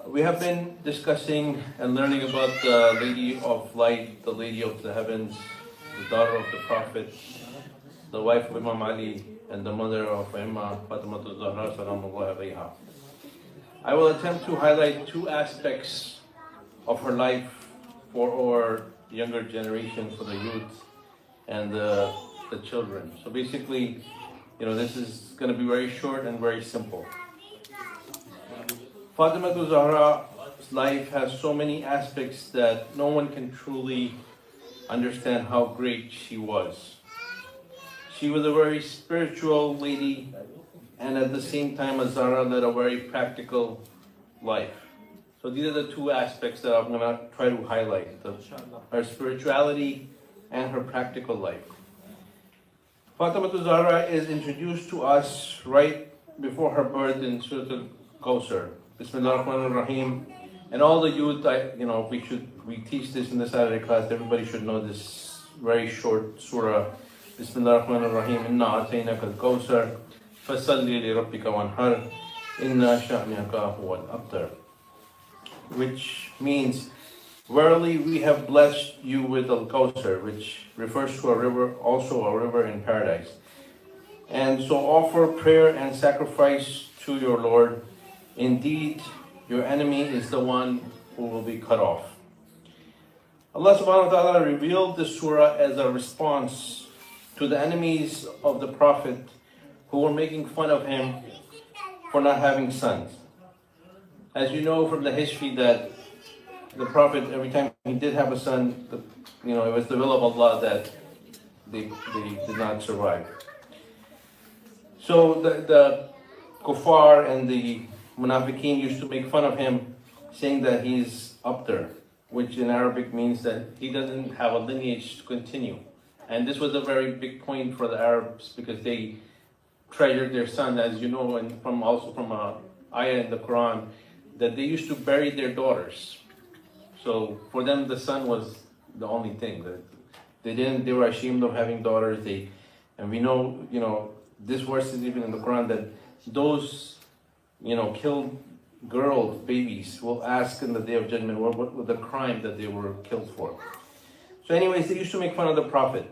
We have been discussing and learning about the Lady of Light, the Lady of the Heavens, the daughter of the Prophet, the wife of Imam Ali, and the mother of Imam Fatima Zahra Salamullahi alayha. I will attempt to highlight two aspects of her life for our younger generation, for the youth and the children. So basically, this is going to be very short and very simple. Fatima Zahra's life has so many aspects that no one can truly understand how great she was. She was a very spiritual lady, and at the same time, Zahra led a very practical life. So these are the two aspects that I'm going to try to highlight: her spirituality and her practical life. Fatima Zahra is introduced to us right before her birth in Surah Al-Kawthar. Bismillah ar-Rahman ar-Rahim. And all the youth, we teach this in the Saturday class. Everybody should know this very short surah. Bismillah ar-Rahman ar-Rahim. Inna a'tainaka al-Kawthar. Fasalli li rabbika wanhar. Inna sha'naka huwa al-abtar. Which means, verily we have blessed you with Al-Kawthar, which refers to a river, also a river in paradise. And so offer prayer and sacrifice to your Lord. Indeed, your enemy is the one who will be cut off. Allah subhanahu wa ta'ala revealed this surah as a response to the enemies of the Prophet who were making fun of him for not having sons. As you know from the history that the Prophet, every time he did have a son, it was the will of Allah that they did not survive. So the kuffar and the munafiqeen used to make fun of him, saying that he's up there, which in Arabic means that he doesn't have a lineage to continue. And this was a very big point for the Arabs because they treasured their son, as you know, and from a ayah in the Quran, that they used to bury their daughters. So for them, the son was the only thing. They were ashamed of having daughters. And we know, this verse is even in the Quran that those killed girls, babies, will ask in the Day of Judgment what was the crime that they were killed for. So anyways, they used to make fun of the Prophet.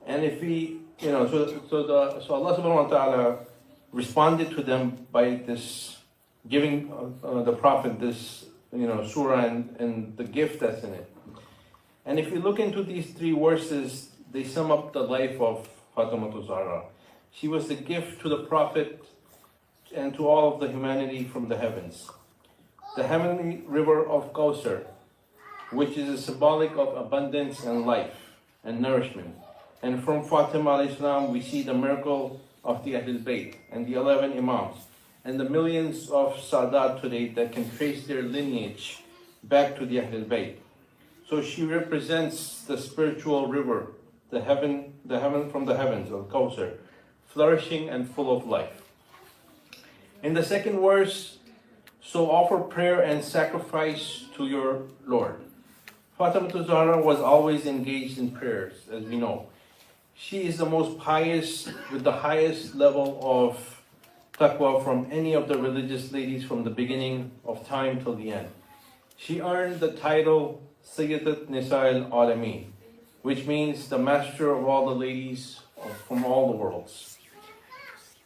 And if so Allah subhanahu wa ta'ala responded to them by this, giving the Prophet this, surah and the gift that's in it. And if you look into these three verses, they sum up the life of Fatima Zahra. She was the gift to the Prophet and to all of the humanity from the heavens. The heavenly river of Kawthar, which is a symbolic of abundance and life and nourishment. And from Fatima alayhi salam, we see the miracle of the Ahlul Bayt and the 11 Imams and the millions of Sadat today that can trace their lineage back to the Ahlul Bayt. So she represents the spiritual river, the heaven from the heavens of Kawthar, flourishing and full of life. In the second verse, so offer prayer and sacrifice to your Lord. Fatima Zahra was always engaged in prayers, as we know. She is the most pious, with the highest level of taqwa from any of the religious ladies from the beginning of time till the end. She earned the title Sayyidat Nisa'il Alameen, which means the master of all the ladies from all the worlds.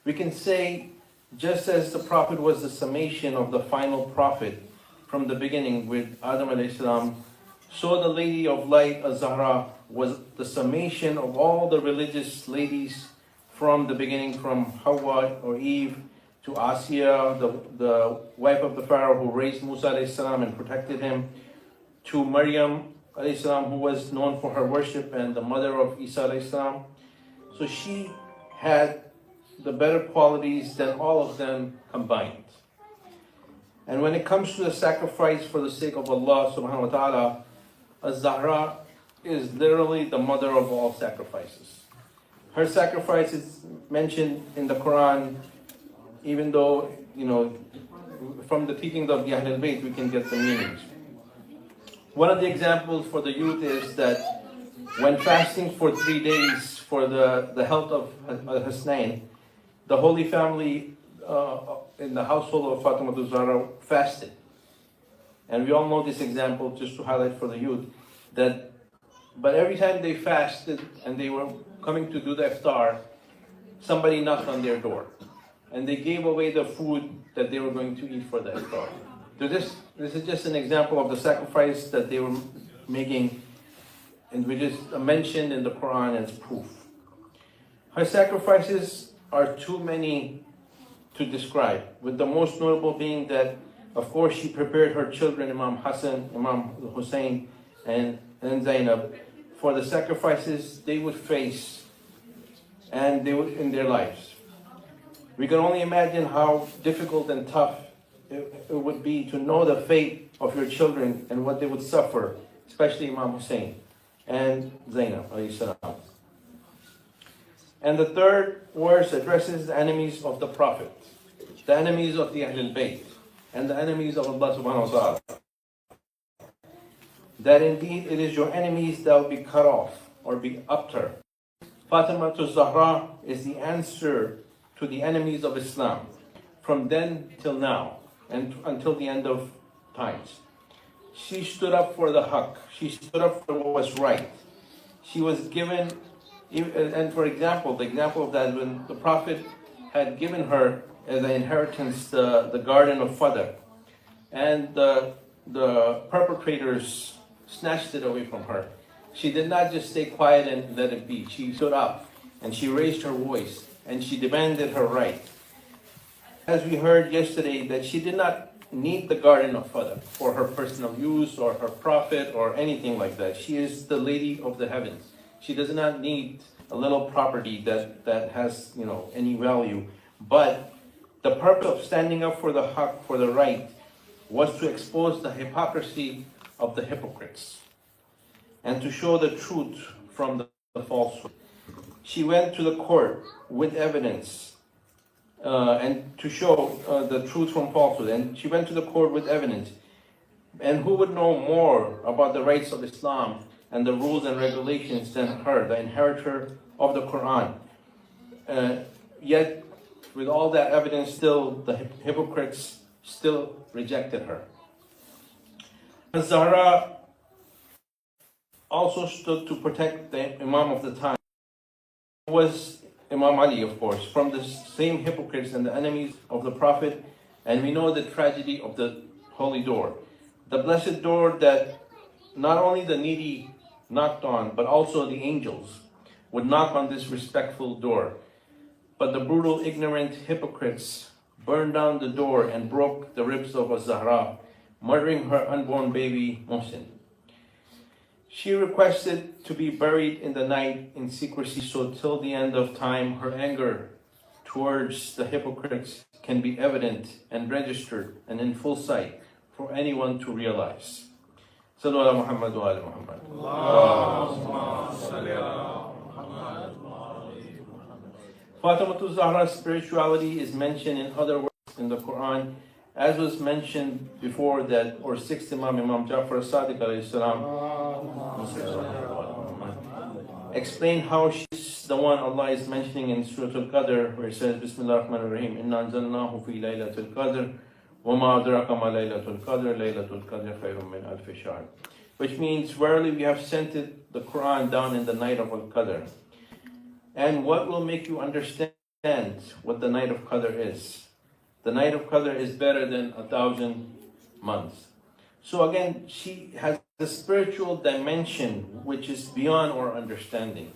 We can say, just as the Prophet was the summation of the final Prophet from the beginning with Adam alayhi salam, so the Lady of Light, Zahra, was the summation of all the religious ladies from the beginning, from Hawa or Eve to Asiya, the wife of the Pharaoh who raised Musa alayhi salam and protected him, to Maryam alayhi salam, who was known for her worship, and the mother of Isa alayhi salam. So she had the better qualities than all of them combined. And when it comes to the sacrifice for the sake of Allah subhanahu wa ta'ala, Zahra is literally the mother of all sacrifices. Her sacrifice is mentioned in the Quran, even though, from the teachings of the Ahlul Bayt, we can get the meanings. One of the examples for the youth is that when fasting for 3 days for the health of Husnain, the Holy Family in the household of Fatima Zahra fasted. And we all know this example, just to highlight for the youth, but every time they fasted and they were coming to do the iftar, somebody knocked on their door. And they gave away the food that they were going to eat for the iftar. So this is just an example of the sacrifice that they were making, and which is mentioned in the Quran as proof. Her sacrifices are too many to describe, with the most notable being that, of course, she prepared her children, Imam Hassan, Imam Hussein, and Zainab, for the sacrifices they would face and they would in their lives. We can only imagine how difficult and tough it would be to know the fate of your children and what they would suffer, especially Imam Hussein and Zainab alayhi salam. And the third verse addresses the enemies of the Prophet, the enemies of the Ahlul Bayt, and the enemies of Allah subhanahu wa ta'ala. That indeed it is your enemies that will be cut off or be upturned. Fatima Zahra is the answer to the enemies of Islam from then till now and until the end of times. She stood up for the haqq. She stood up for what was right. She was given, and for example, the example of that, when the Prophet had given her as an inheritance the garden of Fadr, and the perpetrators snatched it away from her. She did not just stay quiet and let it be. She stood up and she raised her voice and she demanded her right. As we heard yesterday, that she did not need the garden of Fadr for her personal use or her profit or anything like that. She is the lady of the heavens. She does not need a little property that has any value. But the purpose of standing up for the haqq, for the right, was to expose the hypocrisy of the hypocrites and to show the truth from the falsehood. She went to the court with evidence and to show the truth from falsehood. And she went to the court with evidence. And who would know more about the rights of Islam and the rules and regulations than her, the inheritor of the Quran? Yet, with all that evidence, still the hypocrites still rejected her. Zahra also stood to protect the Imam of the time. It was Imam Ali, of course, from the same hypocrites and the enemies of the Prophet. And we know the tragedy of the holy door, the blessed door that not only the needy knocked on, but also the angels would knock on this respectful door. But the brutal, ignorant hypocrites burned down the door and broke the ribs of Zahra, murdering her unborn baby, Mohsin. She requested to be buried in the night in secrecy, so till the end of time her anger towards the hypocrites can be evident and registered and in full sight for anyone to realize. Sallu ala Muhammad wa ala Muhammad. Allahumma salli ala Muhammad wa ala Muhammad. Fatima Zahra's spirituality is mentioned in other words in the Quran, as was mentioned before that, or sixth Imam Ja'far as-Sadiq alayhi salam explain how she's the one Allah is mentioning in Surah Al-Qadr, where it says, Bismillah ar-Rahman ar-Rahim, Inna anzalnahu fi laylatul qadr, wa ma adraka ma laylatul qadr, laylatul qadr khayrun min alfi shahr. Which means, verily we have sent the Quran down in the night of Al-Qadr. And what will make you understand what the night of Qadr is? The night of Qadr is better than 1,000 months. So again, she has the spiritual dimension which is beyond our understanding.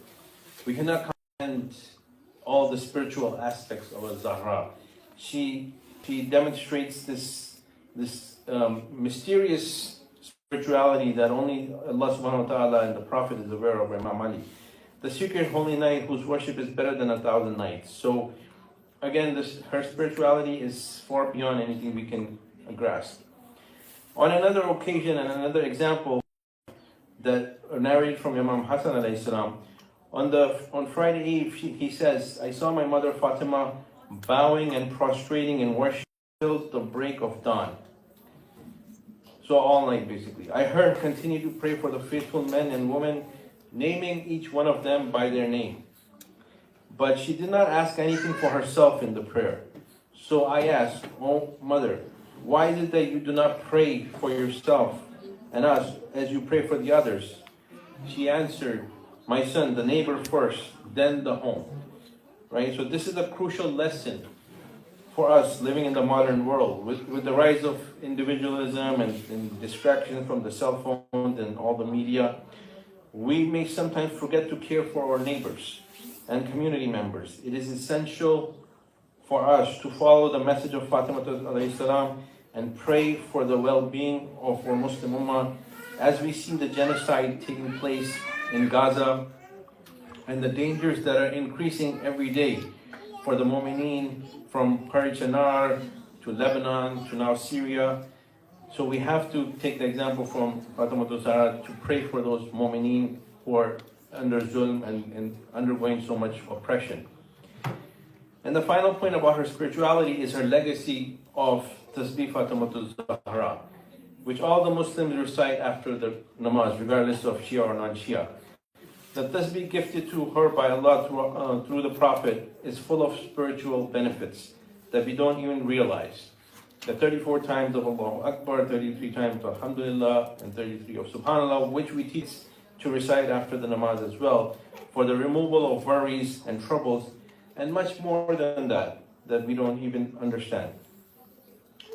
We cannot comprehend all the spiritual aspects of a Zahra. She demonstrates this mysterious spirituality that only Allah subhanahu wa ta'ala and the Prophet is aware of, Imam Ali. The secret holy night whose worship is better than 1,000 nights. So again, her spirituality is far beyond anything we can grasp. On another occasion and another example that narrated from Imam Hassan alayhi salam, on Friday Eve, he says, I saw my mother Fatima bowing and prostrating in worship till the break of dawn. So all night basically. I heard her continue to pray for the faithful men and women, naming each one of them by their name. But she did not ask anything for herself in the prayer. So I asked, Oh mother, why is it that you do not pray for yourself and us as you pray for the others? She answered, my son, the neighbor first, then the home. Right? So this is a crucial lesson for us living in the modern world. With the rise of individualism and distraction from the cell phone and all the media, we may sometimes forget to care for our neighbors and community members. It is essential for us to follow the message of Fatima alayhi salam and pray for the well-being of our Muslim Ummah as we see the genocide taking place in Gaza and the dangers that are increasing every day for the Mu'mineen from Parichanar to Lebanon to now Syria. So we have to take the example from Fatima Zahra to pray for those Mu'mineen who are under zulm and undergoing so much oppression. And the final point about her spirituality is her legacy of Tasbih Fatima Zahra, which all the Muslims recite after the namaz, regardless of Shia or non-Shia. The tasbih gifted to her by Allah through the Prophet is full of spiritual benefits that we don't even realize. The 34 times of Allahu Akbar, 33 times of Alhamdulillah, and 33 of Subhanallah, which we teach to recite after the namaz as well, for the removal of worries and troubles, and much more than that we don't even understand.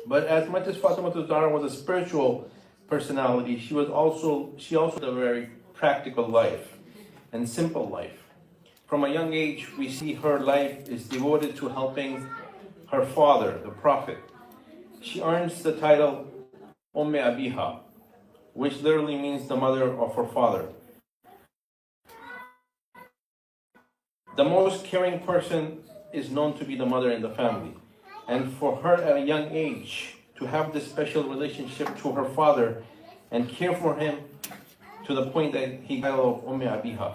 But as much as Fatima Zahra was a spiritual personality, she also had a very practical life and simple life. From a young age, we see her life is devoted to helping her father, the Prophet. She earns the title Abiha, which literally means the mother of her father. The most caring person is known to be the mother in the family. And for her at a young age to have this special relationship to her father and care for him to the point that he got of Abiha.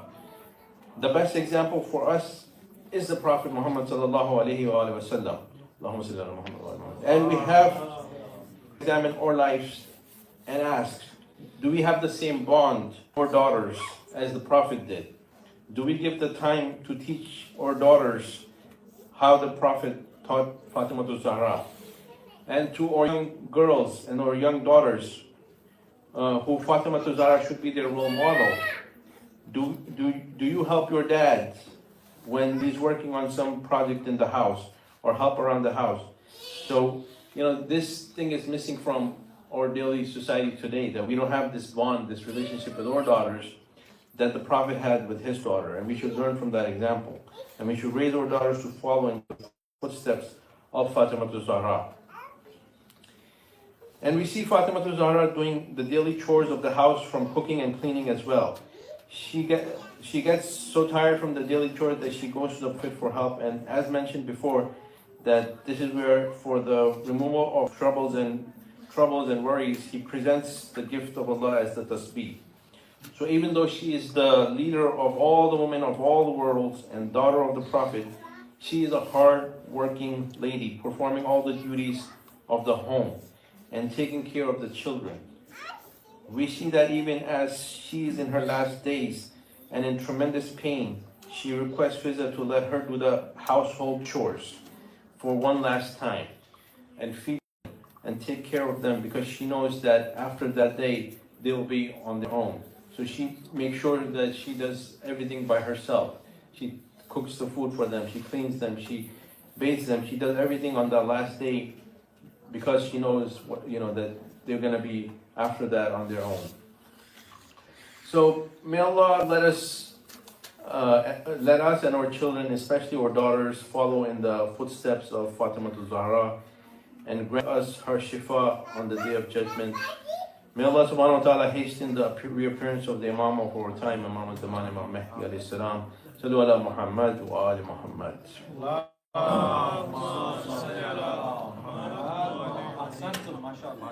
The best example for us is the Prophet Muhammad sallallahu alayhi wa sallam. And we have to examine our lives and ask, do we have the same bond for daughters as the Prophet did? Do we give the time to teach our daughters how the Prophet taught Fatima Zahra? And to our young girls and our young daughters, who Fatima Zahra should be their role model. Do you help your dad when he's working on some project in the house or help around the house? So, this thing is missing from our daily society today, that we don't have this bond, this relationship with our daughters that the Prophet had with his daughter. And we should learn from that example. And we should raise our daughters to follow in the footsteps of Fatima Zahra. And we see Fatima Zahra doing the daily chores of the house, from cooking and cleaning as well. She gets so tired from the daily chores that she goes to the Prophet for help. And as mentioned before, that this is where, for the removal of troubles and worries, he presents the gift of Allah as the tasbih. So even though she is the leader of all the women of all the worlds and daughter of the Prophet, she is a hard-working lady, performing all the duties of the home and taking care of the children. We see that even as she is in her last days and in tremendous pain, she requests Fiza to let her do the household chores for one last time and feed them and take care of them, because she knows that after that day, they will be on their own. So she makes sure that she does everything by herself. She cooks the food for them, she cleans them, she bathes them, she does everything on the last day, because she knows that they're going to be after that on their own. So may Allah let us and our children, especially our daughters, follow in the footsteps of Fatima Zahra and grant us her shifa on the day of judgment. May Allah subhanahu wa ta'ala hasten the reappearance of the Imam of our time, Imam al-Zaman, Imam Mahdi alayhi salam. Sallu ala Muhammad wa ali Muhammad. أحسنتم ما شاء الله.